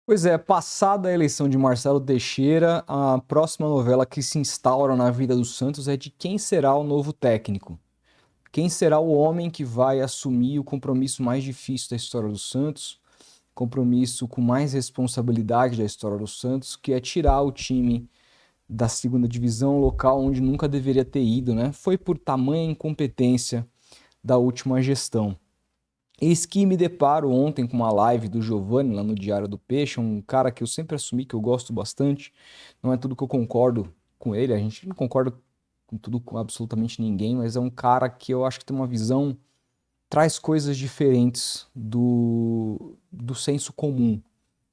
Pois é, passada a eleição de Marcelo Teixeira, a próxima novela que se instaura na vida do Santos é de quem será o novo técnico. Quem será o homem que vai assumir o compromisso mais difícil da história do Santos, compromisso com mais responsabilidade da história do Santos, que é tirar o time da segunda divisão, local onde nunca deveria ter ido, né? Foi por tamanha incompetência da última gestão. Eis que me deparo ontem com uma live do Giovanni lá no Diário do Peixe, um cara que eu sempre assumi que eu gosto bastante. Não é tudo que eu concordo com ele, a gente não concorda com tudo com absolutamente ninguém, mas é um cara que eu acho que tem uma visão, traz coisas diferentes do senso comum.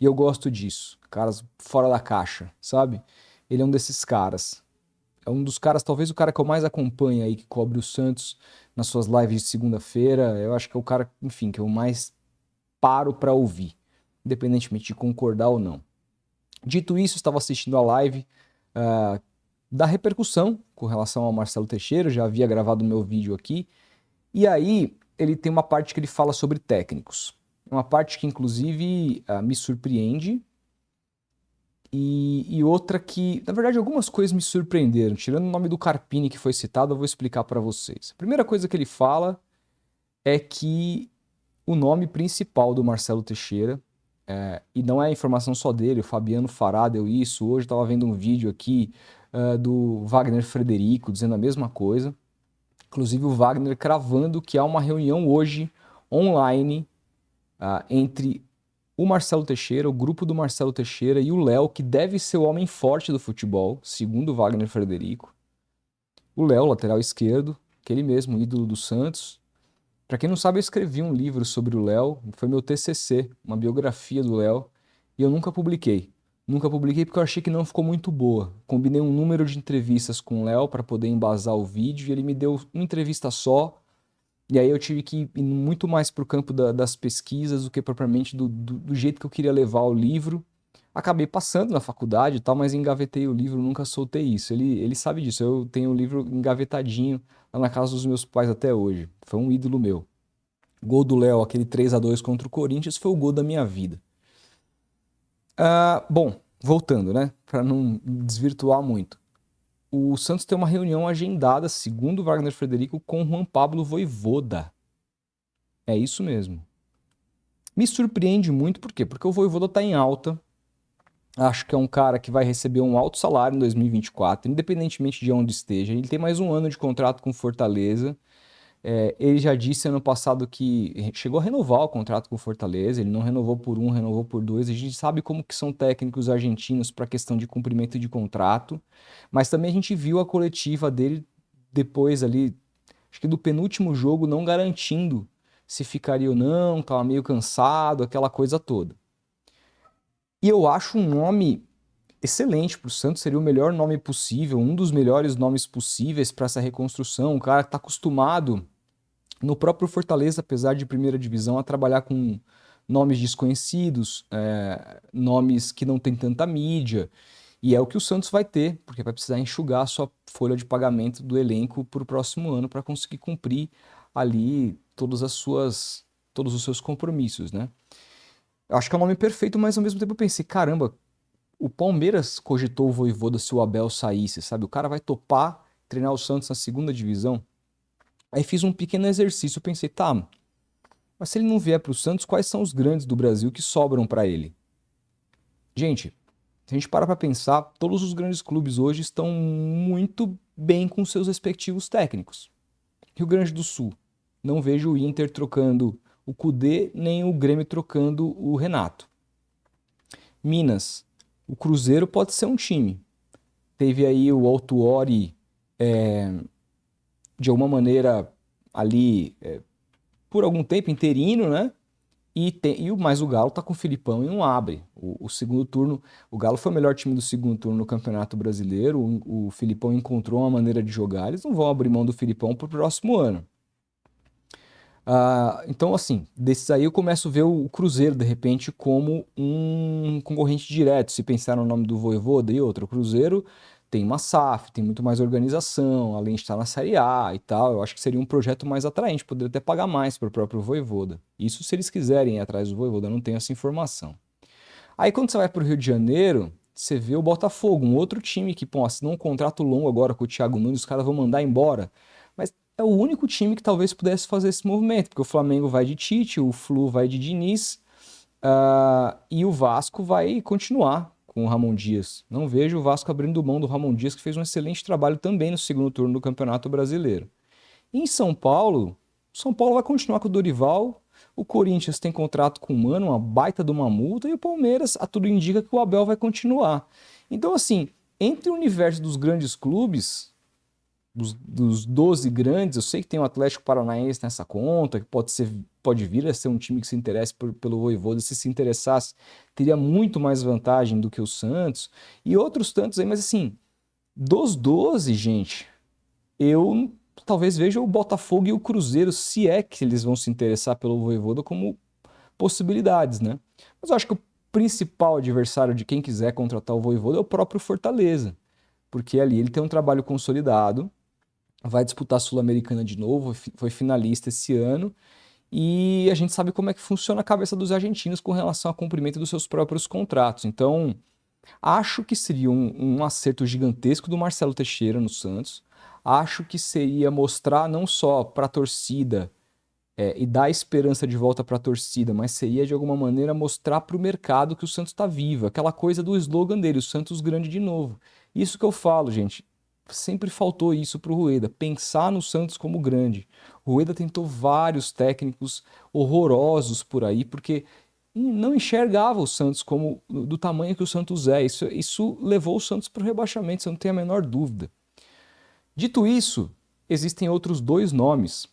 E eu gosto disso, caras fora da caixa, sabe? Ele é um desses caras. É um dos caras, talvez o cara que eu mais acompanho aí, que cobre o Santos nas suas lives de segunda-feira. Eu acho que é o cara, enfim, que eu mais paro para ouvir, independentemente de concordar ou não. Dito isso, estava assistindo a live da repercussão com relação ao Marcelo Teixeira, já havia gravado o meu vídeo aqui, e aí ele tem uma parte que ele fala sobre técnicos. Uma parte que, inclusive, me surpreende, e outra que, na verdade, algumas coisas me surpreenderam. Tirando o nome do Carpini que foi citado, eu vou explicar para vocês. A primeira coisa que ele fala é que o nome principal do Marcelo Teixeira, e não é informação só dele, o Fabiano Fará deu isso. Hoje eu estava vendo um vídeo aqui do Wagner Frederico dizendo a mesma coisa. Inclusive o Wagner cravando que há uma reunião hoje online entre o Marcelo Teixeira, o grupo do Marcelo Teixeira e o Léo, que deve ser o homem forte do futebol, segundo o Wagner Frederico. O Léo, lateral esquerdo, aquele mesmo ídolo do Santos. Para quem não sabe, eu escrevi um livro sobre o Léo, foi meu TCC, uma biografia do Léo, e eu nunca publiquei. Nunca publiquei porque eu achei que não ficou muito boa. Combinei um número de entrevistas com o Léo para poder embasar o vídeo e ele me deu uma entrevista só. E aí eu tive que ir muito mais para o campo das pesquisas do que propriamente do jeito que eu queria levar o livro. Acabei passando na faculdade e tal, mas engavetei o livro, nunca soltei isso. Ele sabe disso, eu tenho o livro engavetadinho lá na casa dos meus pais até hoje. Foi um ídolo meu. Gol do Léo, aquele 3-2 contra o Corinthians, foi o gol da minha vida. Bom, voltando, né? Para não desvirtuar muito. O Santos tem uma reunião agendada, segundo o Wagner Frederico, com o Juan Pablo Vojvoda. É isso mesmo. Me surpreende muito, por quê? Porque o Vojvoda está em alta. Acho que é um cara que vai receber um alto salário em 2024, independentemente de onde esteja. Ele tem mais um ano de contrato com Fortaleza. Ele já disse ano passado que chegou a renovar o contrato com o Fortaleza. Ele não renovou por um, renovou por dois. A gente sabe como que são técnicos argentinos para questão de cumprimento de contrato. Mas também a gente viu a coletiva dele depois ali, acho que do penúltimo jogo, não garantindo se ficaria ou não, estava meio cansado, aquela coisa toda. E eu acho um nome excelente para o Santos, seria o melhor nome possível, um dos melhores nomes possíveis para essa reconstrução. Um cara que está acostumado no próprio Fortaleza, apesar de primeira divisão, a trabalhar com nomes desconhecidos, nomes que não tem tanta mídia. E é o que o Santos vai ter, porque vai precisar enxugar a sua folha de pagamento do elenco para o próximo ano para conseguir cumprir ali todos os seus compromissos, né? Eu acho que é o nome perfeito, mas ao mesmo tempo eu pensei, caramba, o Palmeiras cogitou o Vojvoda se o Abel saísse, sabe? O cara vai topar treinar o Santos na segunda divisão. Aí fiz um pequeno exercício, eu pensei, tá, mas se ele não vier para o Santos, quais são os grandes do Brasil que sobram para ele? Gente, se a gente para para pensar, todos os grandes clubes hoje estão muito bem com seus respectivos técnicos. Rio Grande do Sul, não vejo o Inter trocando o Cudê, nem o Grêmio trocando o Renato. Minas, o Cruzeiro pode ser um time. Teve aí o Autuori, de alguma maneira, ali, por algum tempo, interino, né? Mas o Galo tá com o Filipão e não abre. O segundo turno, o Galo foi o melhor time do segundo turno no Campeonato Brasileiro. O Filipão encontrou uma maneira de jogar. Eles não vão abrir mão do Filipão pro próximo ano. Então, assim, desses aí eu começo a ver o Cruzeiro, de repente, como um concorrente direto. Se pensar no nome do Vojvoda e outro, o Cruzeiro tem uma SAF, tem muito mais organização, além de estar na Série A e tal. Eu acho que seria um projeto mais atraente, poderia até pagar mais para o próprio Vojvoda. Isso se eles quiserem ir atrás do Vojvoda, eu não tenho essa informação. Aí quando você vai para o Rio de Janeiro, você vê o Botafogo, um outro time que, pô, assinou um contrato longo agora com o Thiago Nunes, os caras vão mandar embora. Mas é o único time que talvez pudesse fazer esse movimento, porque o Flamengo vai de Tite, o Flu vai de Diniz, e o Vasco vai continuar com o Ramon Dias. Não vejo o Vasco abrindo mão do Ramon Dias, que fez um excelente trabalho também no segundo turno do Campeonato Brasileiro. E em São Paulo vai continuar com o Dorival, o Corinthians tem contrato com o Mano, uma baita de uma multa, e o Palmeiras, a tudo indica que o Abel vai continuar. Então, assim, entre o universo dos grandes clubes, dos 12 grandes, eu sei que tem o Atlético Paranaense nessa conta, que pode vir a ser um time que se interesse pelo Vojvoda, se interessasse, teria muito mais vantagem do que o Santos, e outros tantos aí, mas assim, dos 12, gente, eu talvez veja o Botafogo e o Cruzeiro, se é que eles vão se interessar pelo Vojvoda, como possibilidades, né? Mas eu acho que o principal adversário de quem quiser contratar o Vojvoda é o próprio Fortaleza, porque ali ele tem um trabalho consolidado, vai disputar a Sul-Americana de novo, foi finalista esse ano, e a gente sabe como é que funciona a cabeça dos argentinos com relação ao cumprimento dos seus próprios contratos. Então, acho que seria um acerto gigantesco do Marcelo Teixeira no Santos. Acho que seria mostrar não só para a torcida e dar esperança de volta para a torcida, mas seria de alguma maneira mostrar para o mercado que o Santos está vivo. Aquela coisa do slogan dele, o Santos grande de novo. Isso que eu falo, gente. Sempre faltou isso para o Rueda, pensar no Santos como grande. O Rueda tentou vários técnicos horrorosos por aí, porque não enxergava o Santos como do tamanho que o Santos é. Isso levou o Santos para o rebaixamento, você não tem a menor dúvida. Dito isso, existem outros dois nomes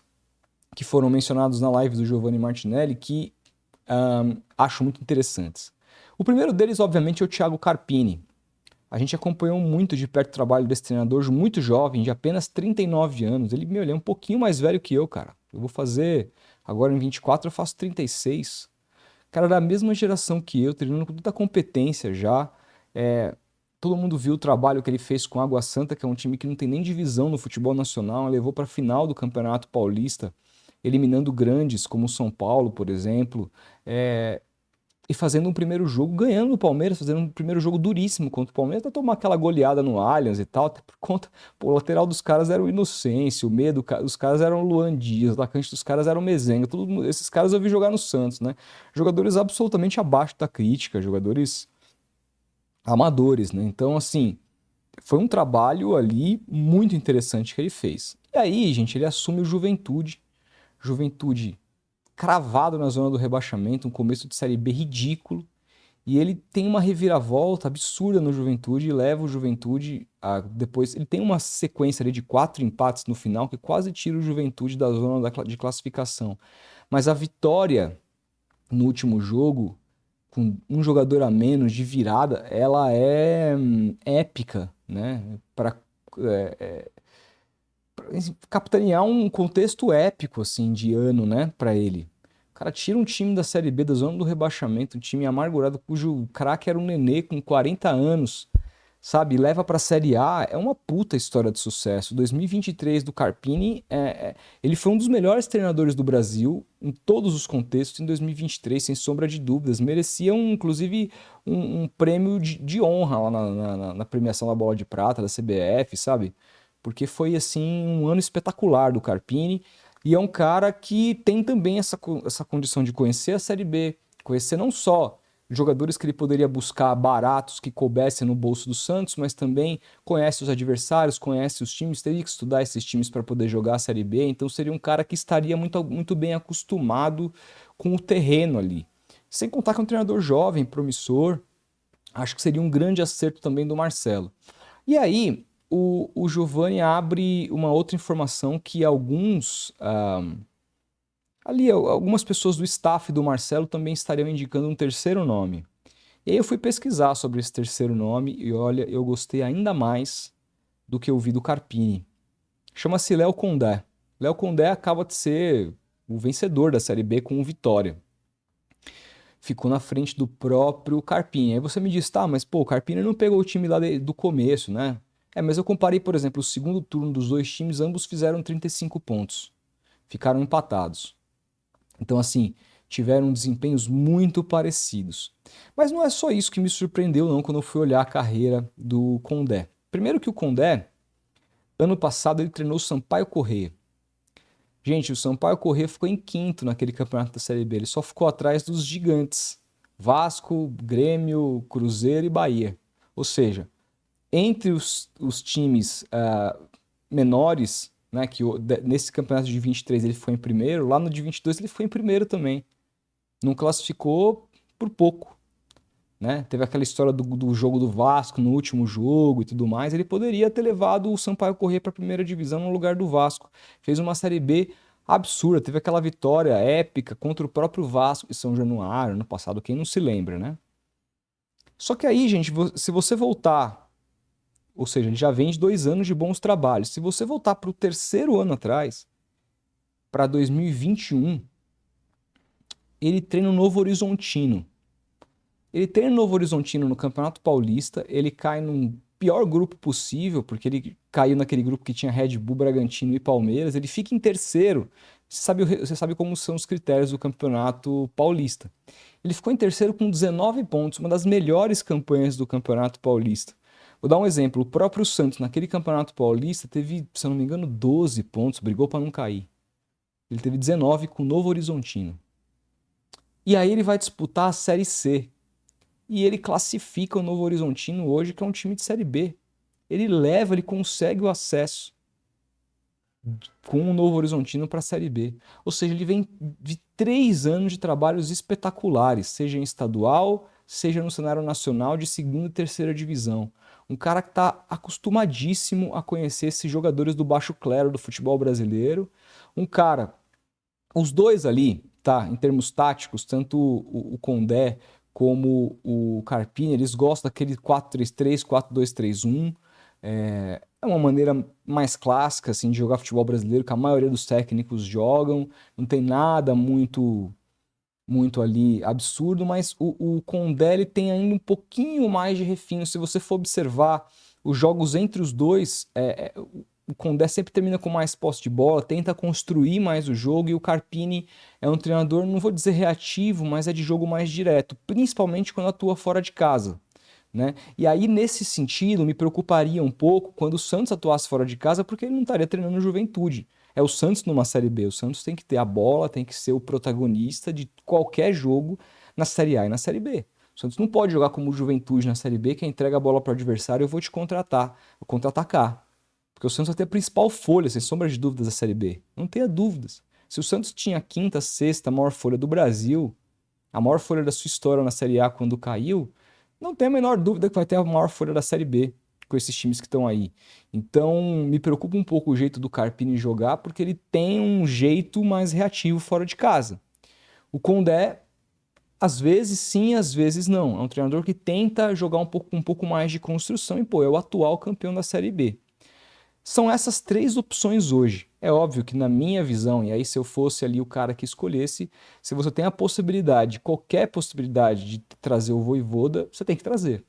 que foram mencionados na live do Giovanni Martinelli que acho muito interessantes. O primeiro deles, obviamente, é o Thiago Carpini. A gente acompanhou muito de perto o trabalho desse treinador, muito jovem, de apenas 39 anos. Ele é um pouquinho mais velho que eu, cara. Eu vou fazer, agora em 24, eu faço 36. Cara, da mesma geração que eu, treinando com tanta competência já. Todo mundo viu o trabalho que ele fez com Água Santa, que é um time que não tem nem divisão no futebol nacional, levou para a final do Campeonato Paulista, eliminando grandes como o São Paulo, por exemplo, e fazendo um primeiro jogo, ganhando o Palmeiras, fazendo um primeiro jogo duríssimo contra o Palmeiras, até tomar aquela goleada no Allianz e tal, até por conta, pô, o lateral dos caras era o Inocêncio, o meio dos caras era o Luan Dias, o atacante dos caras era o Mezenga, esses caras eu vi jogar no Santos, né? Jogadores absolutamente abaixo da crítica, jogadores amadores, né? Então, assim, foi um trabalho ali muito interessante que ele fez. E aí, gente, ele assume o Juventude. Juventude cravado na zona do rebaixamento, um começo de Série B ridículo. E ele tem uma reviravolta absurda no Juventude e leva o Juventude a depois. Ele tem uma sequência ali de 4 empates no final que quase tira o Juventude da zona de classificação. Mas a vitória no último jogo, com um jogador a menos de virada, ela é épica, né? Para capitanear um contexto épico assim de ano, né, para ele. O cara tira um time da Série B da zona do rebaixamento, um time amargurado cujo craque era um Nenê com 40 anos, sabe? Leva para a Série A, é uma puta história de sucesso. 2023 do Carpini, ele foi um dos melhores treinadores do Brasil em todos os contextos em 2023, sem sombra de dúvidas. Merecia, inclusive, um prêmio de honra lá na premiação da Bola de Prata da CBF, sabe? Porque foi, assim, um ano espetacular do Carpini. E é um cara que tem também essa condição de conhecer a Série B, conhecer não só jogadores que ele poderia buscar baratos que coubessem no bolso do Santos, mas também conhece os adversários, conhece os times, teria que estudar esses times para poder jogar a Série B, então seria um cara que estaria muito, muito bem acostumado com o terreno ali. Sem contar que é um treinador jovem, promissor, acho que seria um grande acerto também do Marcelo. E aí, o Giovanni abre uma outra informação que algumas pessoas do staff do Marcelo também estariam indicando um terceiro nome. E aí eu fui pesquisar sobre esse terceiro nome e olha, eu gostei ainda mais do que eu vi do Carpini. Chama-se Léo Condé. Léo Condé acaba de ser o vencedor da Série B com o Vitória. Ficou na frente do próprio Carpini. Aí você me diz, tá, mas pô, o Carpini não pegou o time lá do começo, né? Mas eu comparei, por exemplo, o segundo turno dos dois times, ambos fizeram 35 pontos. Ficaram empatados. Então, assim, tiveram desempenhos muito parecidos. Mas não é só isso que me surpreendeu não quando eu fui olhar a carreira do Condé. Primeiro que o Condé, ano passado ele treinou o Sampaio Corrêa. Gente, o Sampaio Corrêa ficou em quinto naquele campeonato da Série B, ele só ficou atrás dos gigantes, Vasco, Grêmio, Cruzeiro e Bahia. Ou seja, entre os times menores, né, que nesse campeonato de 23 ele foi em primeiro, lá no de 22 ele foi em primeiro também. Não classificou por pouco, né? Teve aquela história do jogo do Vasco no último jogo e tudo mais. Ele poderia ter levado o Sampaio Corrêa para a primeira divisão no lugar do Vasco. Fez uma Série B absurda, teve aquela vitória épica contra o próprio Vasco de São Januário no passado, quem não se lembra, né? Só que aí, gente, se você voltar, ou seja, ele já vem de 2 anos de bons trabalhos. Se você voltar para o terceiro ano atrás, para 2021, ele treina o Novo Horizontino. Ele treina o Novo Horizontino no Campeonato Paulista, ele cai num pior grupo possível, porque ele caiu naquele grupo que tinha Red Bull, Bragantino e Palmeiras, ele fica em terceiro. Você sabe como são os critérios do Campeonato Paulista. Ele ficou em terceiro com 19 pontos, uma das melhores campanhas do Campeonato Paulista. Vou dar um exemplo, o próprio Santos naquele Campeonato Paulista teve, se eu não me engano, 12 pontos, brigou para não cair. Ele teve 19 com o Novo Horizontino. E aí ele vai disputar a Série C. E ele classifica o Novo Horizontino hoje, que é um time de Série B. Ele consegue o acesso com o Novo Horizontino para a Série B. Ou seja, ele vem de 3 anos de trabalhos espetaculares, seja em estadual, seja no cenário nacional de segunda e terceira divisão. Um cara que está acostumadíssimo a conhecer esses jogadores do baixo clero do futebol brasileiro. Um cara, os dois ali, tá, em termos táticos, tanto o Condé como o Carpini, eles gostam daquele 4-3-3, 4-2-3-1. É uma maneira mais clássica assim, de jogar futebol brasileiro, que a maioria dos técnicos jogam. Não tem nada muito ali absurdo, mas o Condé ele tem ainda um pouquinho mais de refino. Se você for observar os jogos entre os dois, o Condé sempre termina com mais posse de bola, tenta construir mais o jogo, e o Carpini é um treinador, não vou dizer reativo, mas é de jogo mais direto, principalmente quando atua fora de casa, né? E aí, nesse sentido, me preocuparia um pouco quando o Santos atuasse fora de casa, porque ele não estaria treinando Juventude. É o Santos numa Série B, o Santos tem que ter a bola, tem que ser o protagonista de qualquer jogo na Série A e na Série B. O Santos não pode jogar como Juventude na Série B, que entrega a bola para o adversário, eu vou te vou contra-atacar. Porque o Santos vai ter a principal folha, sem sombra de dúvidas, da Série B. Não tenha dúvidas. Se o Santos tinha a quinta, sexta maior folha do Brasil, a maior folha da sua história na Série A quando caiu, não tem a menor dúvida que vai ter a maior folha da Série B com esses times que estão aí. Então, me preocupa um pouco o jeito do Carpini jogar, porque ele tem um jeito mais reativo fora de casa. O Condé, às vezes sim, às vezes não. É um treinador que tenta jogar um pouco mais de construção e, pô, é o atual campeão da Série B. São essas 3 opções hoje. É óbvio que na minha visão, e aí se eu fosse ali o cara que escolhesse, se você tem a possibilidade, qualquer possibilidade de trazer o Vojvoda, você tem que trazer.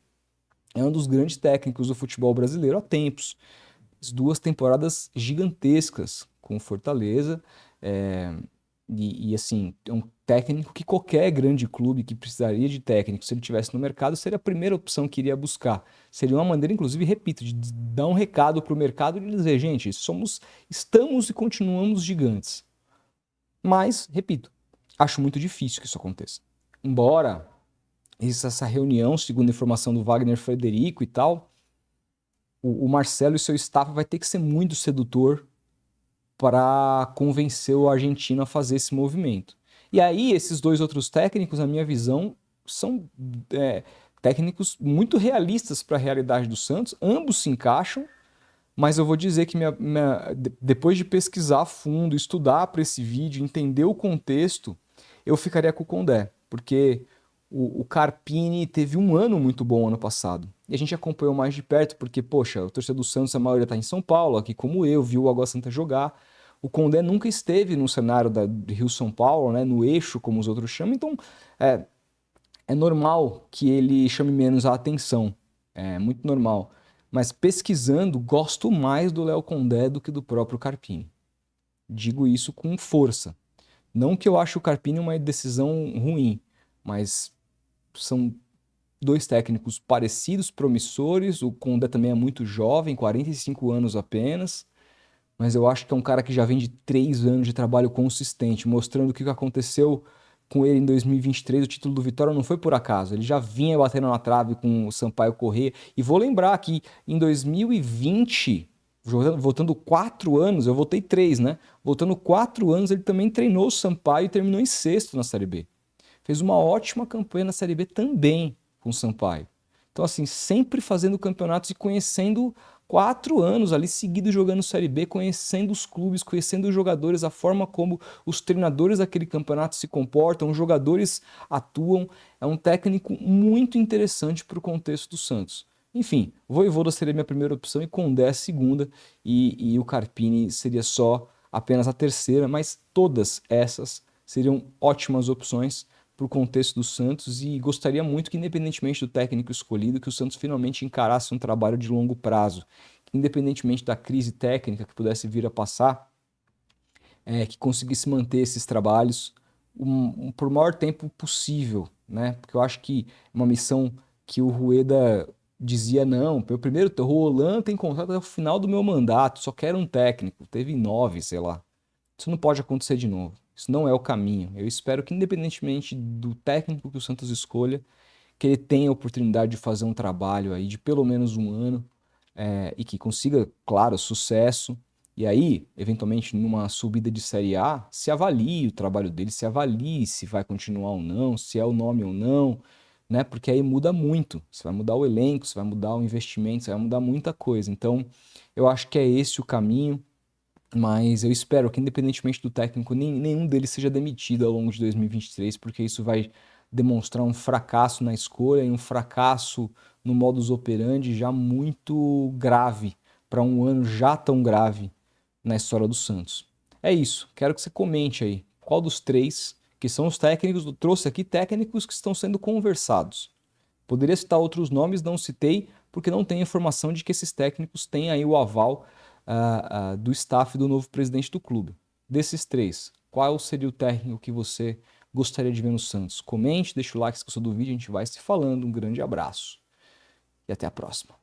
É um dos grandes técnicos do futebol brasileiro há tempos. 2 temporadas gigantescas com o Fortaleza. Assim, é um técnico que qualquer grande clube que precisaria de técnico, se ele tivesse no mercado, seria a primeira opção que iria buscar. Seria uma maneira, inclusive, repito, de dar um recado para o mercado e dizer, gente, estamos e continuamos gigantes. Mas, repito, acho muito difícil que isso aconteça. Embora exista essa reunião, segundo a informação do Wagner Frederico e tal, o Marcelo e seu staff vai ter que ser muito sedutor para convencer o argentino a fazer esse movimento. E aí, esses 2 outros técnicos, na minha visão, são técnicos muito realistas para a realidade do Santos, ambos se encaixam, mas eu vou dizer que depois de pesquisar a fundo, estudar para esse vídeo, entender o contexto, eu ficaria com o Condé, porque o Carpini teve um ano muito bom ano passado. E a gente acompanhou mais de perto, porque, poxa, o torcedor do Santos, a maioria está em São Paulo, aqui como eu, viu o Água Santa jogar. O Condé nunca esteve no cenário do Rio-São Paulo, né, no eixo, como os outros chamam, então é normal que ele chame menos a atenção, é muito normal. Mas pesquisando, gosto mais do Léo Condé do que do próprio Carpini. Digo isso com força. Não que eu ache o Carpini uma decisão ruim, mas são dois técnicos parecidos, promissores. O Condé também é muito jovem, 45 anos apenas, mas eu acho que é um cara que já vem de 3 anos de trabalho consistente, mostrando que o que aconteceu com ele em 2023, o título do Vitória não foi por acaso. Ele já vinha batendo na trave com o Sampaio Corrêa. E vou lembrar que em 2020, voltando 4 anos, eu voltei 3, né? Voltando 4 anos, ele também treinou o Sampaio e terminou em sexto na Série B. Fez uma ótima campanha na Série B também com o Sampaio. Então, assim, sempre fazendo campeonatos e conhecendo 4 anos ali seguidos jogando Série B, conhecendo os clubes, conhecendo os jogadores, a forma como os treinadores daquele campeonato se comportam, os jogadores atuam. É um técnico muito interessante para o contexto do Santos. Enfim, o Vojvoda seria minha primeira opção e Condé a segunda, e o Carpini seria só apenas a terceira, mas todas essas seriam ótimas opções para o contexto do Santos e gostaria muito que, independentemente do técnico escolhido, que o Santos finalmente encarasse um trabalho de longo prazo, que, independentemente da crise técnica que pudesse vir a passar, que conseguisse manter esses trabalhos por maior tempo possível, né? Porque eu acho que é uma missão que o Rueda dizia, não, eu primeiro, o Roland tem contrato até o final do meu mandato, só quero um técnico, teve 9, sei lá. Isso não pode acontecer de novo. Isso não é o caminho. Eu espero que, independentemente do técnico que o Santos escolha, que ele tenha a oportunidade de fazer um trabalho aí de pelo menos um ano, e que consiga, claro, sucesso. E aí, eventualmente, numa subida de Série A, se avalie o trabalho dele, se avalie se vai continuar ou não, se é o nome ou não, né? Porque aí muda muito. Você vai mudar o elenco, você vai mudar o investimento, você vai mudar muita coisa. Então, eu acho que é esse o caminho. Mas eu espero que, independentemente do técnico, nenhum deles seja demitido ao longo de 2023, porque isso vai demonstrar um fracasso na escolha e um fracasso no modus operandi já muito grave, para um ano já tão grave na história do Santos. É isso, quero que você comente aí qual dos três, que são os técnicos, eu trouxe aqui técnicos que estão sendo conversados. Poderia citar outros nomes, não citei, porque não tenho informação de que esses técnicos têm aí o aval do staff do novo presidente do clube. Desses três, qual seria o técnico que você gostaria de ver no Santos? Comente, deixa o like se gostou do vídeo, a gente vai se falando. Um grande abraço e até a próxima.